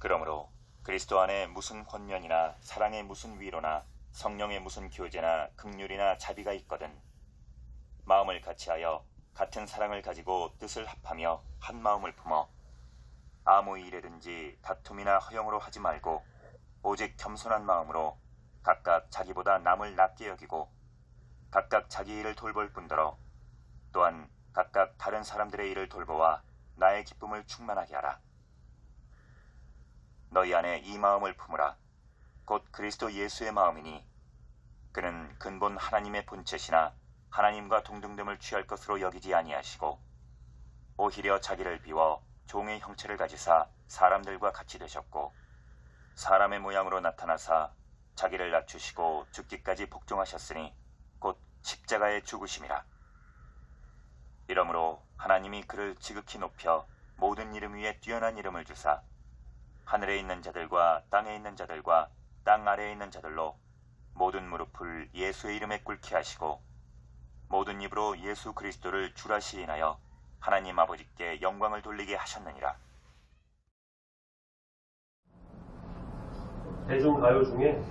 그러므로 그리스도 안에 무슨 권면이나 사랑의 무슨 위로나 성령의 무슨 교제나 긍휼이나 자비가 있거든 마음을 같이하여 같은 사랑을 가지고 뜻을 합하며 한 마음을 품어 아무 일에든지 다툼이나 허영으로 하지 말고 오직 겸손한 마음으로 각각 자기보다 남을 낮게 여기고 각각 자기 일을 돌볼 뿐더러 또한 각각 다른 사람들의 일을 돌보아 나의 기쁨을 충만하게 하라. 너희 안에 이 마음을 품으라. 곧 그리스도 예수의 마음이니 그는 근본 하나님의 본체시나 하나님과 동등됨을 취할 것으로 여기지 아니하시고 오히려 자기를 비워 종의 형체를 가지사 사람들과 같이 되셨고 사람의 모양으로 나타나사 자기를 낮추시고 죽기까지 복종하셨으니 곧 십자가에 죽으심이라. 이러므로 하나님이 그를 지극히 높여 모든 이름 위에 뛰어난 이름을 주사 하늘에 있는 자들과 땅에 있는 자들과 땅 아래에 있는 자들로 모든 무릎을 예수의 이름에 꿇게 하시고 모든 입으로 예수 그리스도를 주라 시인하여 하나님 아버지께 영광을 돌리게 하셨느니라. 대중가요 중에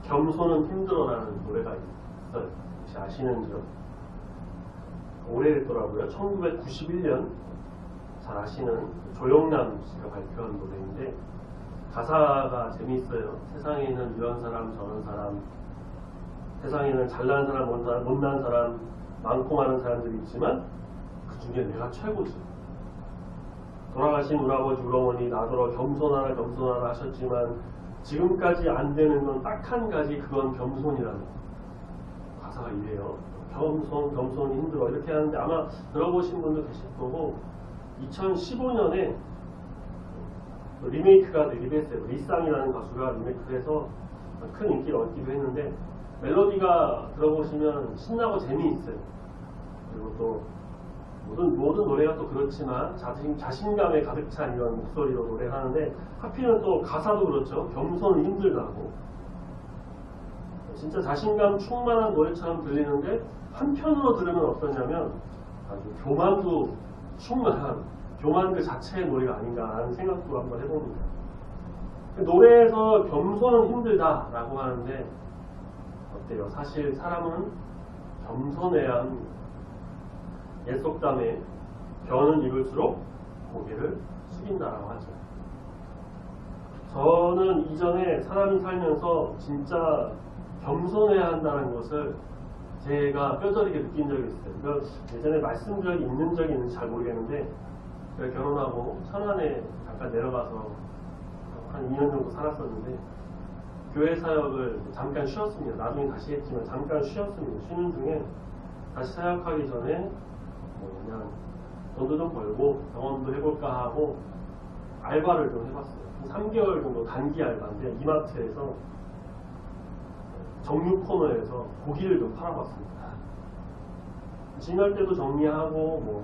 겸손은 힘들어라는 노래가 있어요. 혹시 아시는지요? 오래됐더라고요. 1991년 잘 아시는 조영남 씨가 발표한 노래인데 가사가 재미있어요. 세상에는 이런 사람 저런 사람, 세상에는 잘난 사람 못난 사람 많고 많은 사람들이 있지만 그 중에 내가 최고지. 돌아가신 우리 아버지 우리 어머니 나더러 겸손하라 겸손하라 하셨지만 지금까지 안 되는 건 딱 한 가지, 그건 겸손이라는 가사가 이래요. 겸손이 힘들어 이렇게 하는데 아마 들어보신 분도 계실 거고 2015년에 리메이크가 되기도 했어요. 리쌍이라는 가수가 리메이크를 해서 큰 인기를 얻기도 했는데 멜로디가 들어보시면 신나고 재미있어요. 그리고 또 모든 노래가 또 그렇지만 자신감에 가득 찬 이런 목소리로 노래를 하는데 하필은 또 가사도 그렇죠. 겸손은 힘들다고. 진짜 자신감 충만한 노래처럼 들리는데 한편으로 들으면 어떠냐면 아주 교만도 충만한 교만 그 자체의 노래가 아닌가라는 생각도 한번 해봅니다. 노래에서 겸손은 힘들다라고 하는데 어때요? 사실 사람은 겸손해야 합니다. 옛 속담에 변은 익을수록 고개를 숙인다라고 하죠. 저는 이전에 사람이 살면서 진짜 겸손해야 한다는 것을 제가 뼈저리게 느낀 적이 있어요. 그러니까 예전에 말씀 적이 있는 적이 있는지 잘 모르겠는데 제가 결혼하고 천안에 잠깐 내려가서 한 2년 정도 살았었는데 교회 사역을 잠깐 쉬었습니다. 나중에 다시 했지만 잠깐 쉬었습니다. 쉬는 중에 다시 사역하기 전에 그냥 돈도 좀 벌고 경험도 해볼까 하고 알바를 좀 해봤어요. 3개월 정도 단기 알바인데 이마트에서 정육 코너에서 고기를 좀 팔아봤습니다. 진할 때도 정리하고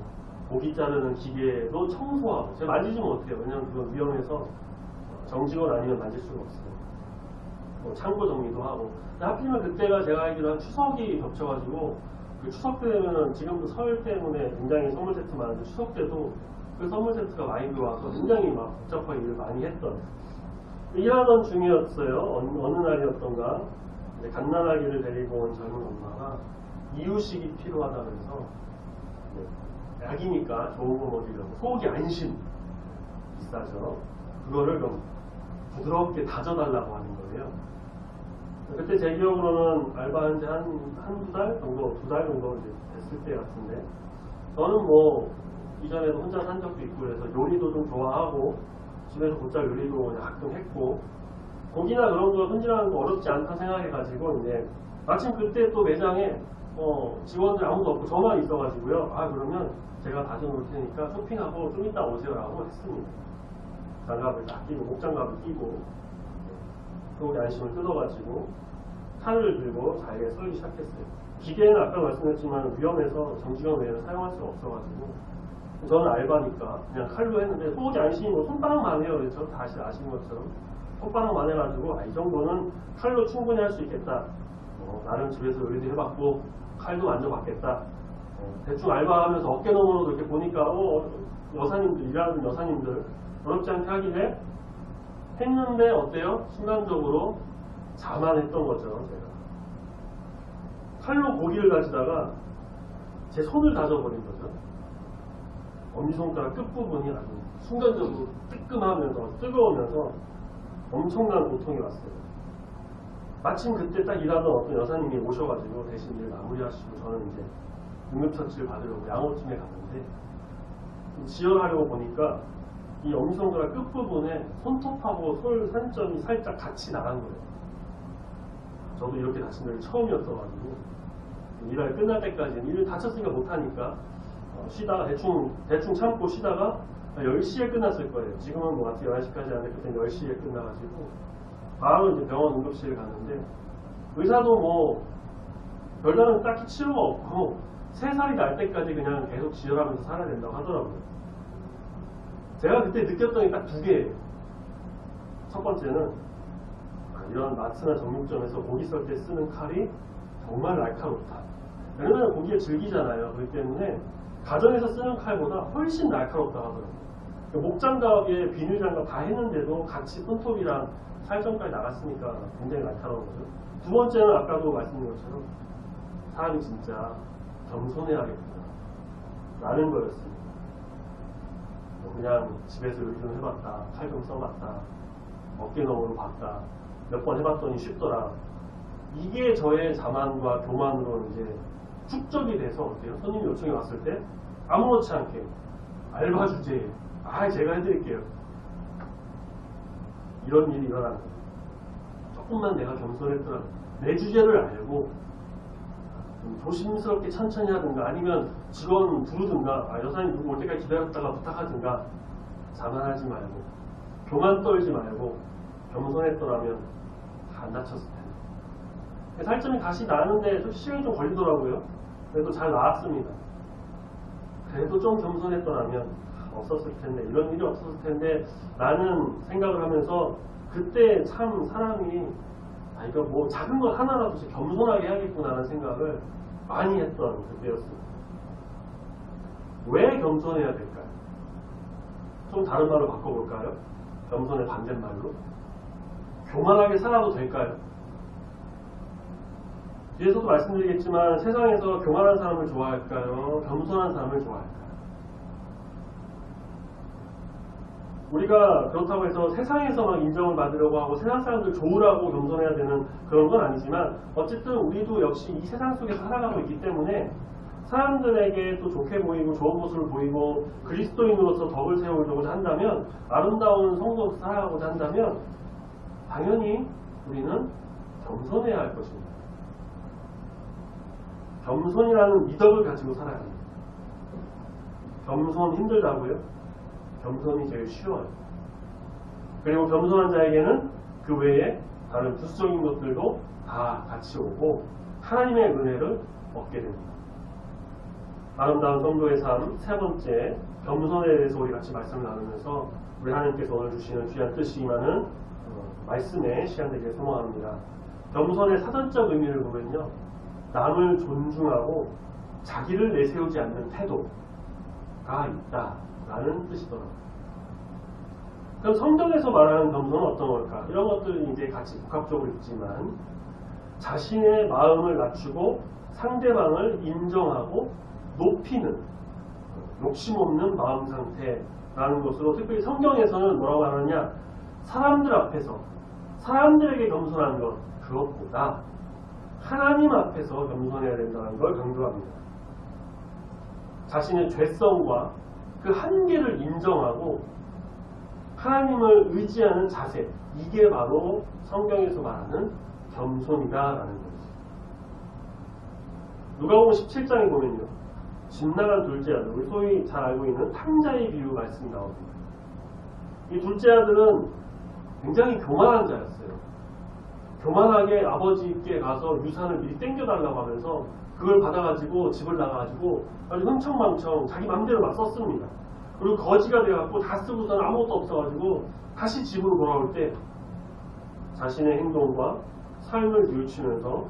고기 자르는 기계도 청소하고 제가 만지지 못해요. 왜냐하면 그건 위험해서 정직원 아니면 만질 수가 없어요. 창고 정리도 하고. 하필이면 그때가 제가 알기로 한 추석이 겹쳐가지고 그 추석 때 되면은 지금도 설 때문에 굉장히 선물 세트 많은데 추석 때도 그 선물 세트가 많이 들어와서 굉장히 막 복잡하게 일을 많이 했던 일하던 중이었어요. 어느 날이었던가 갓난아기를 데리고 온 젊은 엄마가 이유식이 필요하다고 해서 약이니까 좋은 거 먹이려고 소고기 안심 비싸죠. 그거를 좀 부드럽게 다져달라고 하는 거예요. 그때 제 기억으로는 알바한 지 한두 달 정도, 2달 정도 이제 됐을 때 같은데 저는 이전에도 혼자 산 적도 있고 그래서 요리도 좀 좋아하고 집에서 곧잘 요리도 가끔 했고 고기나 그런 거 손질하는 거 어렵지 않다 생각해가지고 이제 마침 그때 또 매장에 직원들 아무도 없고 저만 있어가지고요. 그러면 제가 다져놓을 테니까 쇼핑하고 좀 이따 오세요라고 했습니다. 장갑을 딱 끼고 목장갑을 끼고 소고기 안심을 뜯어가지고 칼을 들고 잘게 썰기 시작했어요. 기계는 아까 말씀했지만 위험해서 정직원 외에는 사용할 수가 없어가지고 저는 알바니까 그냥 칼로 했는데 소고기 안심이 손바닥만 해요. 그래서 다시 아시는 것처럼 손바닥만 해가지고 이 정도는 칼로 충분히 할 수 있겠다. 나름 집에서 요리도 해봤고 칼도 만져봤겠다. 대충 알바하면서 어깨너머로 이렇게 보니까 여사님들 일하는 여사님들 어렵지 않게 하길래 했는데 어때요? 순간적으로 자만했던 거죠. 제가 칼로 고기를 다지다가 제 손을 다져버린 거죠. 엄지손가락 끝부분이 아주 순간적으로 뜨끔하면서 뜨거우면서 엄청난 고통이 왔어요. 마침 그때 딱 일하던 어떤 여사님이 오셔가지고 대신 일 마무리하시고 저는 이제 응급처치를 받으려고 양호팀에 갔는데 지혈하려고 보니까 이 엄지손가락 끝부분에 손톱하고 솔 산점이 살짝 같이 나간 거예요. 저도 이렇게 다친 적이 처음이었어가지고 일할 끝날 때까지는 일 다쳤으니까 못하니까 쉬다가 대충 참고 쉬다가 10시에 끝났을 거예요. 지금은 뭐 아직 11시까지 하는데 그때는 10시에 끝나가지고 바로 이제 병원 응급실에 갔는데 의사도 뭐 별다른 딱히 치료가 없고 3살이 날 때까지 그냥 계속 지혈하면서 살아야 된다고 하더라고요. 제가 그때 느꼈던 게 딱 2개예요. 첫 번째는 이런 마트나 정육점에서 고기 썰 때 쓰는 칼이 정말 날카롭다. 왜냐면 고기를 즐기잖아요. 그렇기 때문에 가정에서 쓰는 칼보다 훨씬 날카롭다 하더라고요. 목장갑에 비닐장갑 다 했는데도 같이 손톱이랑 살점까지 나갔으니까 굉장히 날카로운 거죠. 두 번째는 아까도 말씀드린 것처럼 사람이 진짜 겸손해야겠구나 라는 거였습니다. 그냥 집에서 요리 좀 해봤다, 칼 좀 써봤다, 어깨너머로 봤다, 몇 번 해봤더니 쉽더라. 이게 저의 자만과 교만으로 이제 축적이 돼서 어때요? 손님이 요청이 왔을 때 아무렇지 않게 알바 주제에 제가 해드릴게요. 이런 일이 일어나는 거예요. 조금만 내가 겸손했더라. 내 주제를 알고 좀 조심스럽게 천천히 하든가 아니면 직원 부르든가 여사님 누구 올 때까지 기다렸다가 부탁하든가 자만하지 말고 교만 떨지 말고 겸손했더라면 다 안 다쳤을 텐데. 살점이 다시 나는데 좀 시간이 좀 걸리더라고요. 그래도 잘 나았습니다. 그래도 좀 겸손했더라면 없었을 텐데, 이런 일이 없었을 텐데 라는 생각을 하면서 그때 참 사람이 이거 뭐 작은 것 하나라도 겸손하게 해야겠구나 하는 생각을 많이 했던 그때였습니다. 왜 겸손해야 될까요? 좀 다른 말로 바꿔볼까요? 겸손의 반대말로 교만하게 살아도 될까요? 뒤에서도 말씀드리겠지만 세상에서 교만한 사람을 좋아할까요? 겸손한 사람을 좋아할까요? 우리가 그렇다고 해서 세상에서 막 인정을 받으려고 하고 세상 사람들 좋으라고 겸손해야 되는 그런 건 아니지만 어쨌든 우리도 역시 이 세상 속에서 살아가고 있기 때문에 사람들에게 또 좋게 보이고 좋은 모습을 보이고 그리스도인으로서 덕을 세우려고 한다면 아름다운 성도로 살아가고자 한다면 당연히 우리는 겸손해야 할 것입니다. 겸손이라는 미덕을 가지고 살아야 합니다. 겸손 힘들다고요? 겸손이 제일 쉬워요. 그리고 겸손한 자에게는 그 외에 다른 부수적인 것들도 다 같이 오고 하나님의 은혜를 얻게 됩니다. 아름다운 성도의 삶 세 번째, 겸손에 대해서 우리 같이 말씀을 나누면서 우리 하나님께서 오늘 주시는 귀한 뜻이 임하는 말씀의 시간 되기를 소망합니다. 겸손의 사전적 의미를 보면요, 남을 존중하고 자기를 내세우지 않는 태도가 있다라는 뜻이더라고요. 그럼 성경에서 말하는 겸손은 어떤 걸까? 이런 것들은 이제 같이 복합적으로 있지만 자신의 마음을 낮추고 상대방을 인정하고 높이는 욕심 없는 마음 상태라는 것으로, 특별히 성경에서는 뭐라고 하느냐, 사람들 앞에서 사람들에게 겸손한 것 그것보다 하나님 앞에서 겸손해야 된다는 걸 강조합니다. 자신의 죄성과 그 한계를 인정하고 하나님을 의지하는 자세, 이게 바로 성경에서 말하는 겸손이다라는 것이죠. 누가복음 17장에 보면요, 집 나간 둘째 아들, 우리 소위 잘 알고 있는 탕자의 비유 말씀이 나옵니다. 이 둘째 아들은 굉장히 교만한 자였어요. 교만하게 아버지께 가서 유산을 미리 땡겨달라고 하면서 그걸 받아가지고 집을 나가가지고 아주 흥청망청 자기 맘대로 막 썼습니다. 그리고 거지가 돼갖고 다 쓰고서는 아무것도 없어가지고 다시 집으로 돌아올 때 자신의 행동과 삶을 뉘우치면서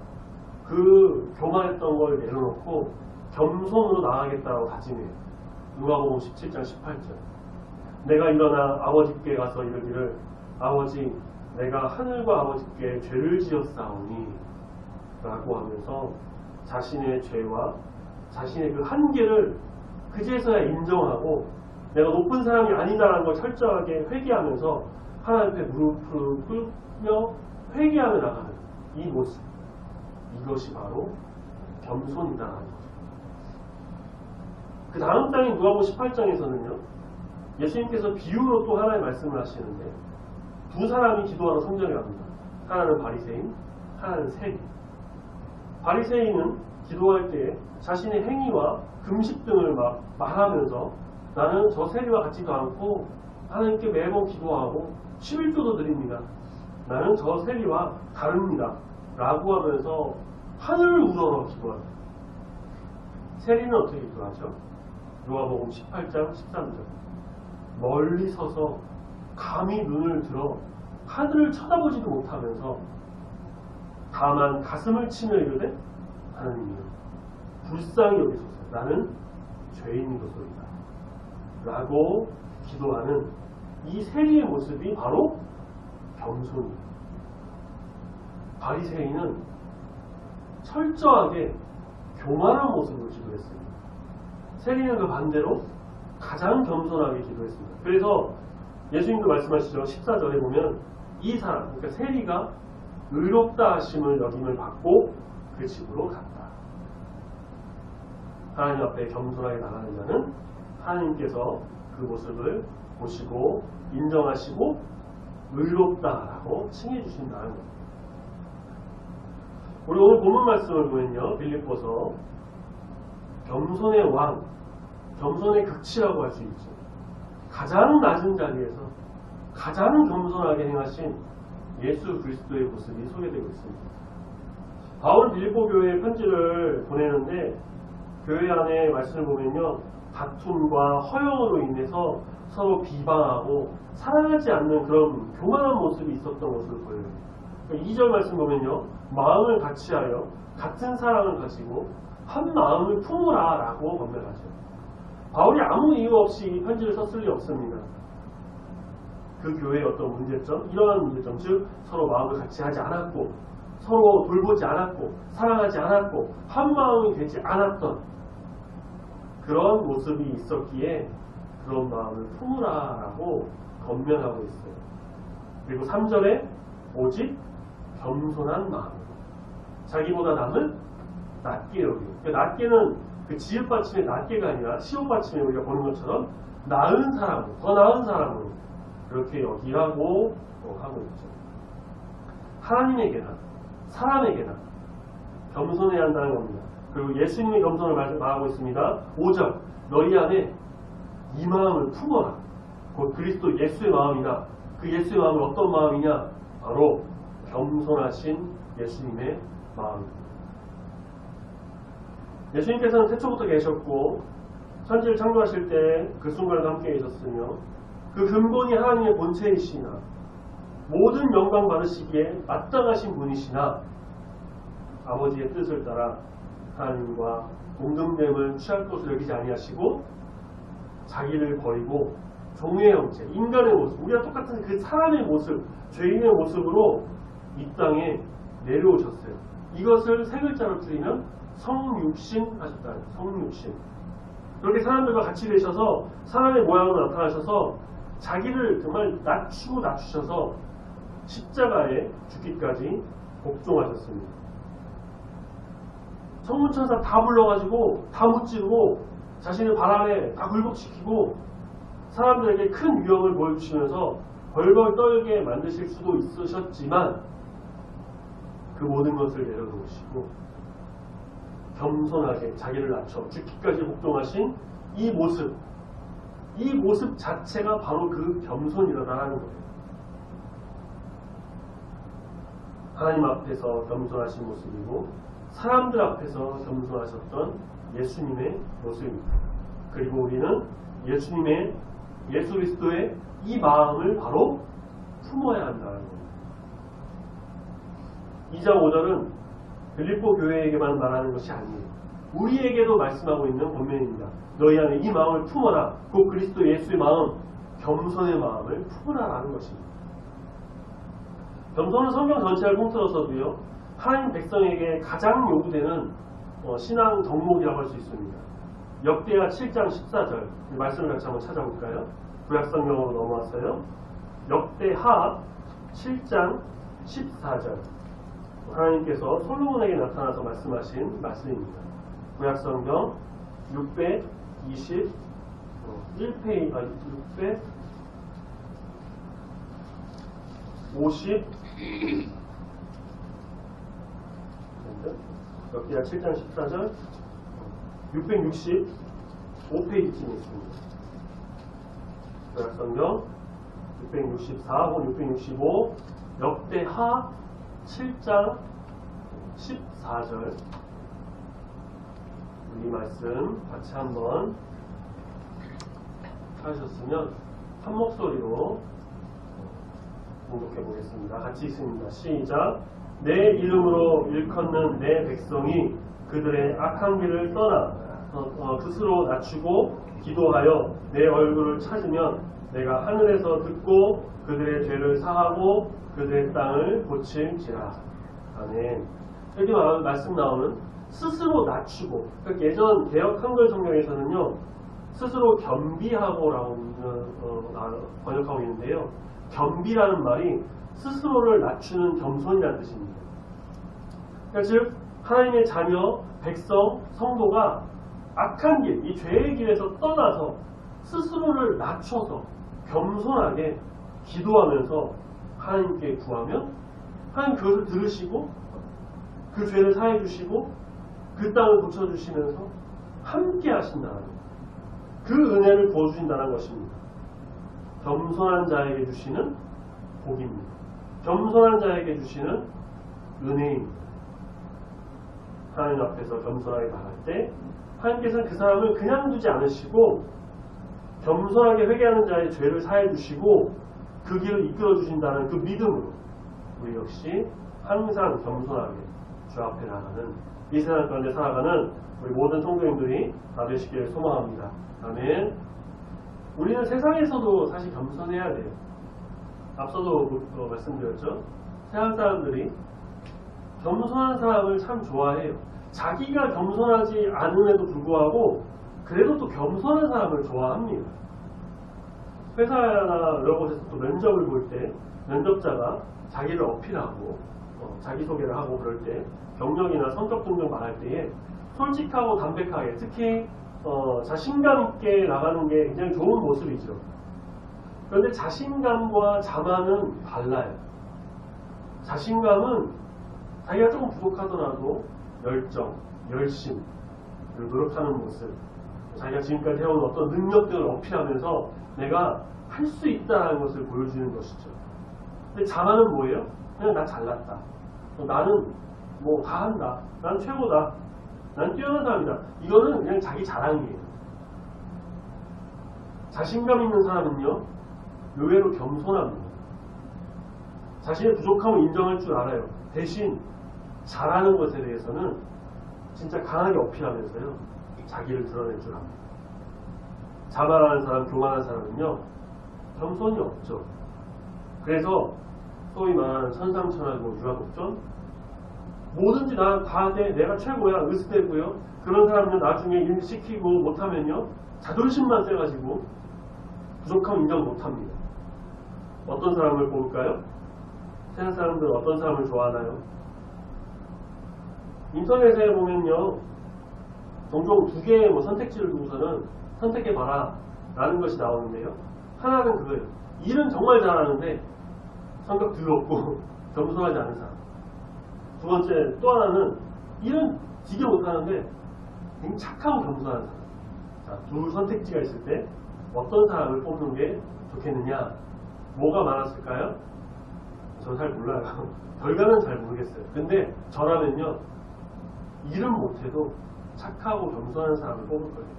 그 교만했던 걸 내려놓고 겸손으로 나아가겠다고 다짐해요. 누가복음 17장 18절. 내가 일어나 아버지께 가서 이르기를 아버지 내가 하늘과 아버지께 죄를 지었사오니 라고 하면서 자신의 죄와 자신의 그 한계를 그제서야 인정하고 내가 높은 사람이 아니다라는 걸 철저하게 회개하면서 하나님 앞에 무릎을 꿇며 회개하며 나가는 이 모습, 이것이 바로 겸손이다라는 거죠. 그 다음 장인 누가복음 18장에서는요 예수님께서 비유로 또 하나의 말씀을 하시는데 두 사람이 기도하러 성전에 갑니다. 하나는 바리새인, 하나는 세리. 바리새인은 기도할 때 자신의 행위와 금식 등을 막 말하면서 나는 저 세리와 같지도 않고 하나님께 매번 기도하고 11조도 드립니다. 나는 저 세리와 다릅니다. 라고 하면서 하늘을 우러러 기도합니다. 세리는 어떻게 기도하죠? 누가복음 18장 13절 멀리 서서 감히 눈을 들어 하늘을 쳐다보지도 못하면서 다만 가슴을 치며 이르되 하나님이여 불쌍히 여기소서 나는 죄인이로소이다 라고 기도하는 이 세리의 모습이 바로 겸손이에요. 바리새인은 철저하게 교만한 모습으로 기도했습니다. 세리는 그 반대로 가장 겸손하게 기도했습니다. 그래서 예수님도 말씀하시죠. 14절에 보면 이 사람, 그러니까 세리가 의롭다 하심을 여김을 받고 그 집으로 갔다. 하나님 앞에 겸손하게 나가는 자는 하나님께서 그 모습을 보시고 인정하시고 의롭다라고 칭해 주신다는 겁니다. 우리 오늘 본문 말씀을 보면요. 빌립보서 겸손의 왕, 겸손의 극치라고 할 수 있죠. 가장 낮은 자리에서 가장 겸손하게 행하신 예수 그리스도의 모습이 소개되고 있습니다. 바울은 빌립보 교회에 편지를 보내는데 교회 안에 말씀을 보면요. 다툼과 허영으로 인해서 서로 비방하고 사랑하지 않는 그런 교만한 모습이 있었던 것으로 보여요. 2절 말씀 보면요. 마음을 같이하여 같은 사랑을 가지고 한 마음을 품으라 라고 권면하죠. 바울이 아무 이유 없이 편지를 썼을 리 없습니다. 그 교회의 어떤 문제점, 이러한 문제점, 즉 서로 마음을 같이 하지 않았고 서로 돌보지 않았고 사랑하지 않았고 한 마음이 되지 않았던 그런 모습이 있었기에 그런 마음을 품으라 라고 권면하고 있어요. 그리고 3절에 오직 겸손한 마음, 자기보다 남을 낮게 여기고, 낮게는 그 지읒 받침의 낮게가 아니라 시옷 받침에 우리가 보는 것처럼 나은 사람으로, 더 나은 사람으로 그렇게 여기라고 하고 있죠. 하나님에게나 사람에게나 겸손해야 한다는 겁니다. 그리고 예수님의 겸손을 말하고 있습니다. 5절 너희 안에 이 마음을 품어라. 곧 그리스도 예수의 마음이나 그 예수의 마음은 어떤 마음이냐? 바로 겸손하신 예수님의 마음입니다. 예수님께서는 태초부터 계셨고 천지를 창조하실 때 그 순간에도 함께 계셨으며 그 근본이 하나님의 본체이시나 모든 영광 받으시기에 마땅하신 분이시나 아버지의 뜻을 따라 하나님과 동등됨을 취할 것을 여기지 아니하시고 자기를 버리고 종의 형체, 인간의 모습, 우리와 똑같은 그 사람의 모습, 죄인의 모습으로 이 땅에 내려오셨어요. 이것을 세 글자로 줄이면 성육신 하셨다. 성육신. 그렇게 사람들과 같이 계셔서 사람의 모양으로 나타나셔서 자기를 정말 낮추고 낮추셔서 십자가에 죽기까지 복종하셨습니다. 천문천사 다 불러가지고 다 무찌르고 자신의 발 아래 다 굴복시키고 사람들에게 큰 위험을 보여주시면서 벌벌 떨게 만드실 수도 있으셨지만 그 모든 것을 내려놓으시고 겸손하게 자기를 낮춰 죽기까지 복종하신 이 모습 자체가 바로 그 겸손이라는 거예요. 하나님 앞에서 겸손하신 모습이고 사람들 앞에서 겸손하셨던 예수님의 모습입니다. 그리고 우리는 예수 그리스도의 이 마음을 바로 품어야 한다는 겁니다. 2장 5절은 빌립보 교회에게만 말하는 것이 아니에요. 우리에게도 말씀하고 있는 권면입니다. 너희 안에 이 마음을 품어라. 곧 그리스도 예수의 마음, 겸손의 마음을 품으라라는 것입니다. 겸손은 성경 전체를 통틀어서도요, 하나님 백성에게 가장 요구되는 신앙 덕목이라고 할 수 있습니다. 역대하 7장 14절 말씀을 같이 한번 찾아볼까요? 구약성경으로 넘어왔어요. 역대하 7장 14절 하나님께서 솔로몬에게 나타나서 말씀하신 말씀입니다. 구약성경 621페이지 650 역대하 7장 14절 665페이지쯤에 있습니다. 구약성경 664호 665 역대하 7장 14절 이 말씀 같이 한번 하셨으면 한 목소리로 공독해 보겠습니다. 같이 있습니다. 시작. 내 이름으로 일컫는 내 백성이 그들의 악한 길을 떠나 스스로 낮추고 기도하여 내 얼굴을 찾으면 내가 하늘에서 듣고 그들의 죄를 사하고 그들의 땅을 고칠지라. 아멘. 여기 말씀 나오는 스스로 낮추고, 그러니까 예전 개역 한글 성경에서는요 스스로 겸비하고라고 번역하고 있는데요, 겸비라는 말이 스스로를 낮추는 겸손이라는 뜻입니다. 그러니까 즉 하나님의 자녀, 백성, 성도가 악한 길, 이 죄의 길에서 떠나서 스스로를 낮춰서 겸손하게 기도하면서 하나님께 구하면 하나님 그것을 들으시고 그 죄를 사해 주시고 그 땅을 고쳐주시면서 함께 하신다는 그 은혜를 부어주신다는 것입니다. 겸손한 자에게 주시는 복입니다. 겸손한 자에게 주시는 은혜입니다. 하나님 앞에서 겸손하게 나갈 때 하나님께서는 그 사람을 그냥 두지 않으시고 겸손하게 회개하는 자의 죄를 사해 주시고 그 길을 이끌어 주신다는 그 믿음으로 우리 역시 항상 겸손하게 주 앞에 나가는 이 세상 가운데 살아가는 우리 모든 성도님들이 다 되시기를 소망합니다. 아멘. 우리는 세상에서도 사실 겸손해야 돼요. 앞서도 말씀드렸죠. 세상 사람들이 겸손한 사람을 참 좋아해요. 자기가 겸손하지 않음에도 불구하고 그래도 또 겸손한 사람을 좋아합니다. 회사나 여러 곳에서 또 면접을 볼 때 면접자가 자기를 어필하고 자기소개를 하고 그럴 때 경력이나 성격 등등 말할 때에 솔직하고 담백하게 특히 자신감 있게 나가는 게 굉장히 좋은 모습이죠. 그런데 자신감과 자만은 달라요. 자신감은 자기가 조금 부족하더라도 열정, 열심, 그리고 노력하는 모습, 자기가 지금까지 해온 어떤 능력들을 어필하면서 내가 할 수 있다는 것을 보여주는 것이죠. 근데 자만은 뭐예요? 그냥 나 잘났다. 나는 뭐 다 한다. 난 최고다. 난 뛰어난 사람이다. 이거는 그냥 자기 자랑이에요. 자신감 있는 사람은요, 의외로 겸손합니다. 자신의 부족함을 인정할 줄 알아요. 대신 잘하는 것에 대해서는 진짜 강하게 어필하면서요, 자기를 드러낼 줄 압니다. 자만하는 사람, 교만한 사람은요, 겸손이 없죠. 그래서 소위 말하는 선상천하고 유아독존, 뭐든지 난 다 돼, 내가 최고야, 으스대고요. 그런 사람은 나중에 일 시키고 못하면요, 자존심만 세가지고 부족함 인정 못합니다. 어떤 사람을 볼까요? 세상 사람들은 어떤 사람을 좋아하나요? 인터넷에 보면요, 종종 두 개의 선택지를 두고서는 선택해봐라 라는 것이 나오는데요. 하나는 그거예요. 일은 정말 잘하는데 성격 더럽고 겸손하지 않은 사람. 두 번째 또 하나는 일은 되게 못하는데 굉장히 착하고 겸손한 사람. 자, 두 선택지가 있을 때 어떤 사람을 뽑는 게 좋겠느냐? 뭐가 많았을까요? 저 잘 몰라요. 결과는 잘 모르겠어요. 근데 저라면요, 일은 못해도 착하고 겸손한 사람을 뽑을 거예요.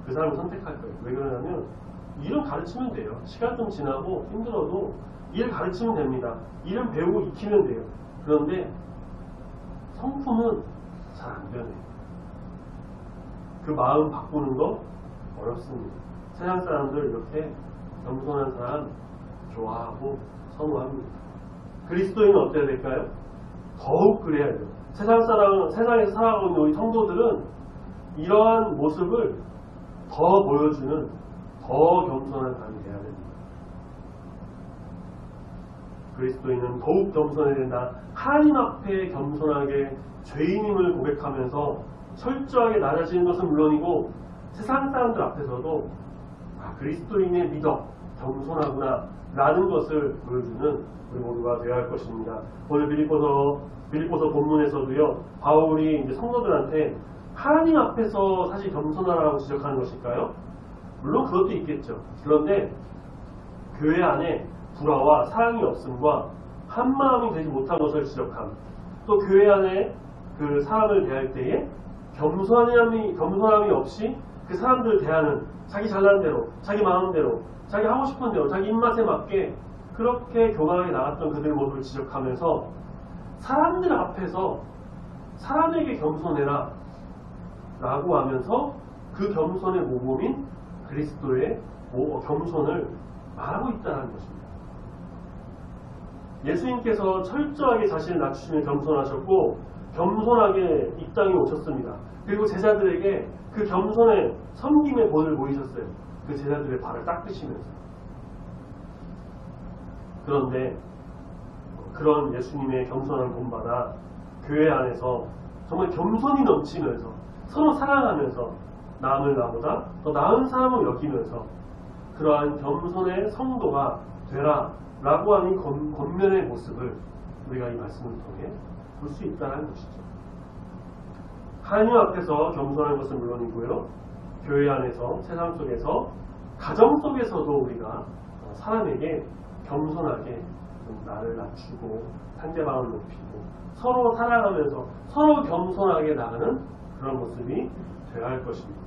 그 사람을 선택할 거예요. 왜 그러냐면 일은 가르치면 돼요. 시간 좀 지나고 힘들어도 일 가르치면 됩니다. 일은 배우고 익히면 돼요. 그런데 성품은 잘 안 변해요. 그 마음 바꾸는 거 어렵습니다. 세상 사람들 이렇게 겸손한 사람 좋아하고 선호합니다. 그리스도인은 어때야 될까요? 더욱 그래야죠. 세상에서 살아가고 있는 우리 성도들은 이러한 모습을 더 보여주는 더 겸손한 사람이 되어야 됩니다. 그리스도인은 더욱 겸손해야 된다. 하나님 앞에 겸손하게 죄인임을 고백하면서 철저하게 낮아지는 것은 물론이고 세상 사람들 앞에서도 그리스도인의 믿어 겸손하구나 라는 것을 보여주는 우리 모두가 되어야 할 것입니다. 오늘 빌립보서 본문에서도요, 바울이 이제 성도들한테 하나님 앞에서 사실 겸손하라고 지적하는 것일까요? 물론 그것도 있겠죠. 그런데 교회 안에 불화와 사랑이 없음과 한마음이 되지 못한 것을 지적함, 또 교회 안에 그 사람을 대할 때에 겸손함이 없이 그 사람들을 대하는 자기 잘난 대로, 자기 마음대로, 자기 하고 싶은 대로, 자기 입맛에 맞게 그렇게 교만하게 나갔던 그들의 모습을 지적하면서 사람들 앞에서 사람에게 겸손해라 라고 하면서 그 겸손의 모범인 그리스도의 겸손을 말하고 있다는 것입니다. 예수님께서 철저하게 자신을 낮추시며 겸손하셨고 겸손하게 이 땅에 오셨습니다. 그리고 제자들에게 그 겸손의 섬김의 본을 보이셨어요. 그 제자들의 발을 닦으시면서. 그런데 그런 예수님의 겸손한 본받아 교회 안에서 정말 겸손이 넘치면서 서로 사랑하면서 남을 나보다 더 나은 사람을 여기면서 그러한 겸손의 성도가 되라 라고 하는 겉면의 모습을 우리가 이 말씀을 통해 볼 수 있다는 것이죠. 하나님 앞에서 겸손한 것은 물론이고요, 교회 안에서, 세상 속에서, 가정 속에서도 우리가 사람에게 겸손하게 나를 낮추고 상대방을 높이고 서로 사랑하면서 서로 겸손하게 나가는 그런 모습이 되어야 할 것입니다.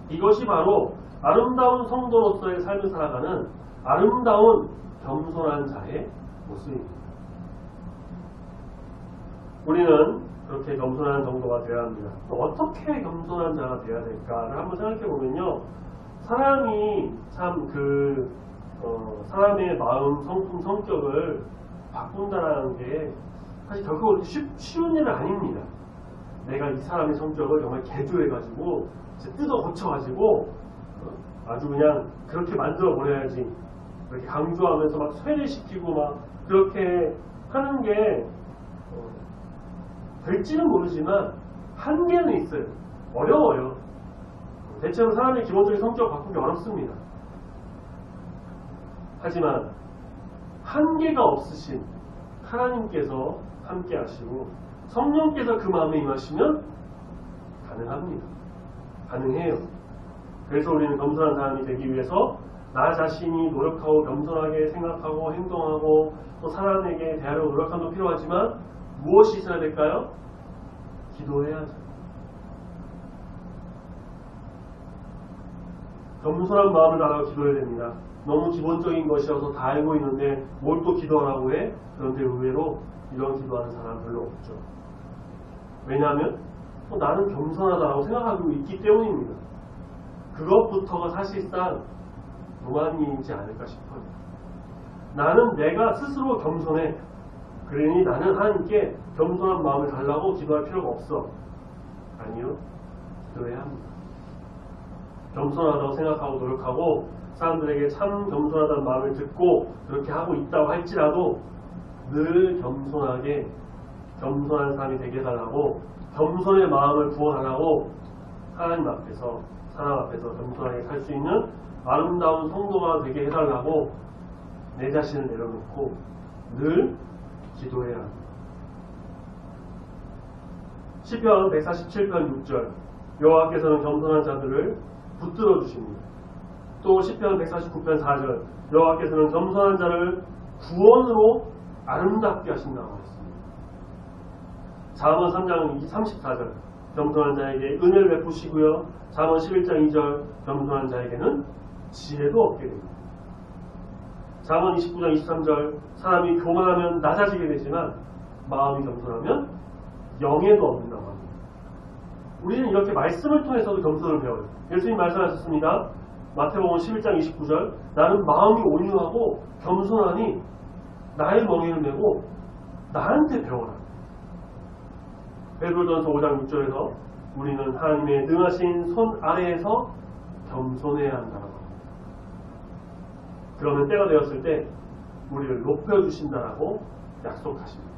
이것이 바로 아름다운 성도로서의 삶을 살아가는 아름다운 겸손한 자의 모습입니다. 우리는 그렇게 겸손한 정도가 되어야 합니다. 어떻게 겸손한 자가 되어야 될까를 한번 생각해 보면요, 사람이 참 사람의 마음, 성품, 성격을 바꾼다는 게 사실 결코 쉬운 일은 아닙니다. 내가 이 사람의 성격을 정말 개조해가지고 뜯어 고쳐가지고 아주 그냥 그렇게 만들어 버려야지, 그렇게 강조하면서 막 쇠뇌시키고 막 그렇게 하는 게 될지는 모르지만 한계는 있어요. 어려워요. 대체로 사람의 기본적인 성격 바꾸기 어렵습니다. 하지만 한계가 없으신 하나님께서 함께 하시고 성령께서 그 마음에 임하시면 가능합니다. 가능해요. 그래서 우리는 겸손한 사람이 되기 위해서 나 자신이 노력하고 겸손하게 생각하고 행동하고 또 사람에게 대하려고 노력함도 필요하지만 무엇이 있어야 될까요? 기도해야죠. 겸손한 마음을 다하고 기도해야 됩니다. 너무 기본적인 것이어서 다 알고 있는데 뭘 또 기도하라고 해? 그런데 의외로 이런 기도하는 사람 별로 없죠. 왜냐하면 나는 겸손하다고 생각하고 있기 때문입니다. 그것부터가 사실상 무만이지 않을까 싶어요. 나는 내가 스스로 겸손해. 그러니 나는 하나님께 겸손한 마음을 달라고 기도할 필요가 없어. 아니요. 기도해야 합니다. 겸손하다고 생각하고 노력하고 사람들에게 참 겸손하다는 마음을 듣고 그렇게 하고 있다고 할지라도 늘 겸손하게 겸손한 사람이 되게 해달라고, 겸손의 마음을 부어달라고 하나님 앞에서, 사람 앞에서 겸손하게 살 수 있는 아름다운 성도가 되게 해달라고 내 자신을 내려놓고 늘 기도해야 합니다. 시편 147편 6절, 여호와께서는 겸손한 자들을 붙들어 주십니다. 또 시편 149편 4절, 여호와께서는 겸손한 자를 구원으로 아름답게 하신다고 했습니다. 잠언 3장 34절, 겸손한 자에게 은혜를 베푸시고요. 잠언 11장 2절, 겸손한 자에게는 지혜도 얻게 됩니다. 잠언 29장 23절, 사람이 교만하면 낮아지게 되지만 마음이 겸손하면 영예도 얻는다고 합니다. 우리는 이렇게 말씀을 통해서도 겸손을 배워요. 예수님 말씀하셨습니다. 마태복음 11장 29절, 나는 마음이 온유하고 겸손하니 나의 멍에를 메고 나한테 배워라. 베드로전서 5장 6절에서 우리는 하나님의 능하신 손 아래에서 겸손해야 한다고 합니다. 그러면 때가 되었을 때 우리를 높여주신다라고 약속하십니다.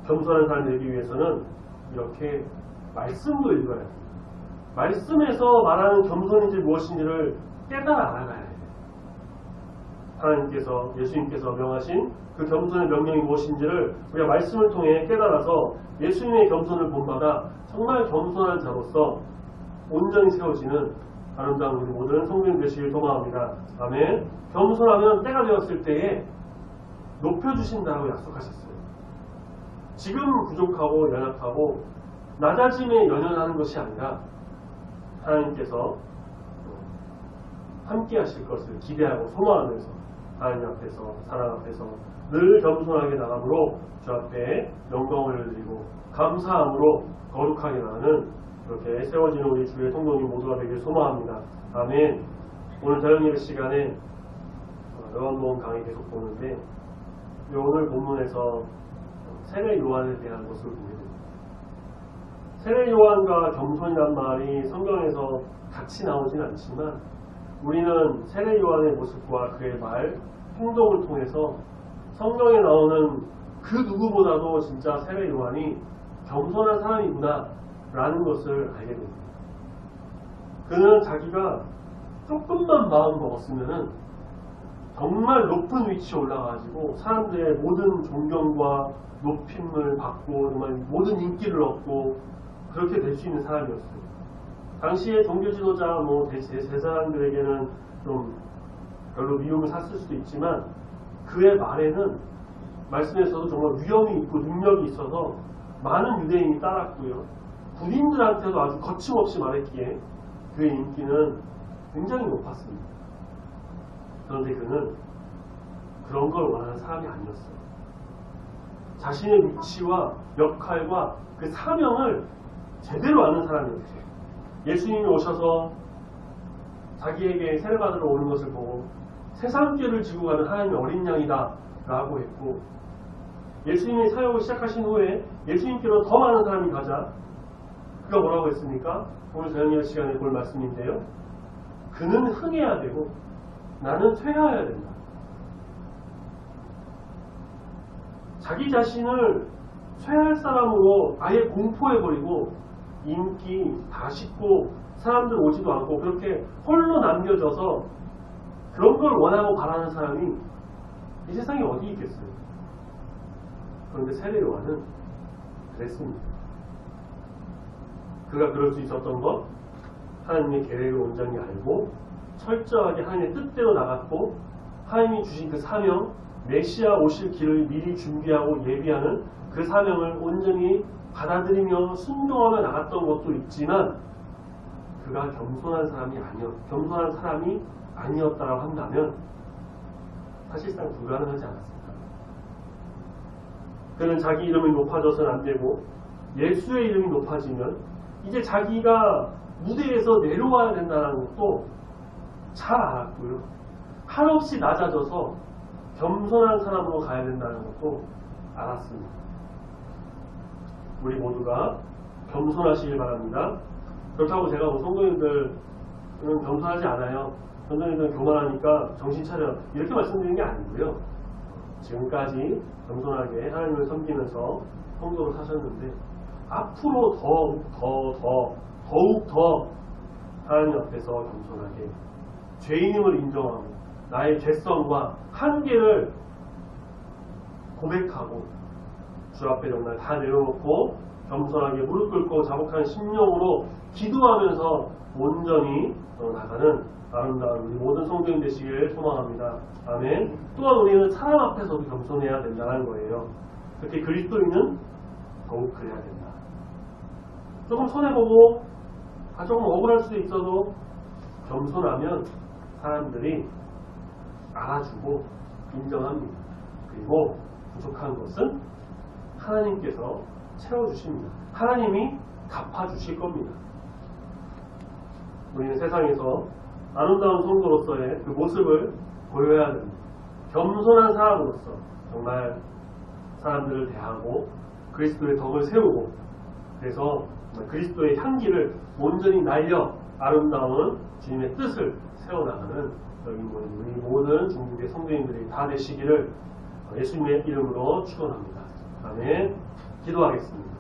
겸손한 사람이 되기 위해서는 이렇게 말씀도 읽어야 합니다. 말씀에서 말하는 겸손인지 무엇인지를 깨달아 알아가야 해요. 하나님께서 예수님께서 명하신 그 겸손의 명령이 무엇인지를 우리가 말씀을 통해 깨달아서 예수님의 겸손을 본받아 정말 겸손한 자로서 온전히 세워지는 아름다운 우리 모든 성도님 되시길 소망합니다. 아멘. 겸손하면 때가 되었을 때에 높여주신다고 약속하셨어요. 지금 부족하고 연약하고 낮아짐에 연연하는 것이 아니라 하나님께서 함께 하실 것을 기대하고 소망하면서 하나님 앞에서 사랑 앞에서 늘 겸손하게 나감으로 주 앞에 영광을 드리고 감사함으로 거룩하게 나가는 그렇게 세워지는 우리 주의 성도님 모두가 되길 소망합니다. 아멘. 오늘 저녁 예배 시간에 요한복음 강의 계속 보는데 오늘 본문에서 세례 요한에 대한 것을 보게 됩니다. 세례 요한과 겸손이란 말이 성경에서 같이 나오진 않지만 우리는 세례 요한의 모습과 그의 말, 행동을 통해서 성경에 나오는 그 누구보다도 진짜 세례 요한이 겸손한 사람이구나 라는 것을 알게 됩니다. 그는 자기가 조금만 마음 먹었으면은 정말 높은 위치에 올라가가지고 사람들의 모든 존경과 높임을 받고 정말 모든 인기를 얻고 그렇게 될 수 있는 사람이었어요. 당시에 종교 지도자 제사장들에게는 좀 별로 미움을 샀을 수도 있지만 그의 말에는 말씀에서도 정말 위엄이 있고 능력이 있어서 많은 유대인이 따랐고요. 군인들한테도 아주 거침없이 말했기에 그의 인기는 굉장히 높았습니다. 그런데 그는 그런 걸 원하는 사람이 아니었어요. 자신의 위치와 역할과 그 사명을 제대로 아는 사람이었어요. 예수님이 오셔서 자기에게 세례받으러 오는 것을 보고 세상 죄를 지고 가는 하나님의 어린 양이다 라고 했고 예수님이 사역을 시작하신 후에 예수님께로 더 많은 사람이 가자 그가 뭐라고 했습니까? 오늘 저녁 시간에 볼 말씀인데요. 그는 흥해야 되고 나는 쇠하여야 된다. 자기 자신을 쇠할 사람으로 아예 공포해버리고 인기 다 식고 사람들 오지도 않고 그렇게 홀로 남겨져서 그런 걸 원하고 바라는 사람이 이 세상에 어디 있겠어요? 그런데 세례 요한은 그랬습니다. 그가 그럴 수 있었던 것 하나님의 계획을 온전히 알고 철저하게 하나님의 뜻대로 나갔고 하나님이 주신 그 사명 메시아 오실 길을 미리 준비하고 예비하는 그 사명을 온전히 받아들이며 순종하며 나갔던 것도 있지만 그가 겸손한 사람이 아니었다고 한다면 사실상 불가능하지 않았습니다. 그는 자기 이름이 높아져서는 안 되고 예수의 이름이 높아지면 이제 자기가 무대에서 내려와야 된다는 것도 잘 알았고요. 한없이 낮아져서 겸손한 사람으로 가야 된다는 것도 알았습니다. 우리 모두가 겸손하시길 바랍니다. 그렇다고 제가 성도님들은 겸손하지 않아요. 성도님들은 교만하니까 정신 차려 이렇게 말씀드리는 게 아니고요. 지금까지 겸손하게 하나님을 섬기면서 성도로 사셨는데 앞으로 더욱 더 하나님 앞에서 겸손하게 죄인임을 인정하고 나의 죄성과 한계를 고백하고 주 앞에 정말 다 내려놓고 겸손하게 무릎 꿇고 자복한 심령으로 기도하면서 온전히 나가는 아름다운 우리 모든 성도님 되시길 소망합니다. 아멘. 또한 우리는 사람 앞에서도 겸손해야 된다는 거예요. 특히 그리스도인은 더욱 그래야 된다. 조금 손해보고 조금 억울할 수도 있어도 겸손하면 사람들이 알아주고 인정합니다. 그리고 부족한 것은 하나님께서 채워주십니다. 하나님이 갚아주실 겁니다. 우리는 세상에서 아름다운 성도로서의 그 모습을 보여야 됩니다. 겸손한 사람으로서 정말 사람들을 대하고 그리스도의 덕을 세우고 그래서 그리스도의 향기를 온전히 날려 아름다운 주님의 뜻을 세워나가는 여기 우리 모든 중국의 성도님들이 다 되시기를 예수님의 이름으로 축원합니다. 아멘. 기도하겠습니다.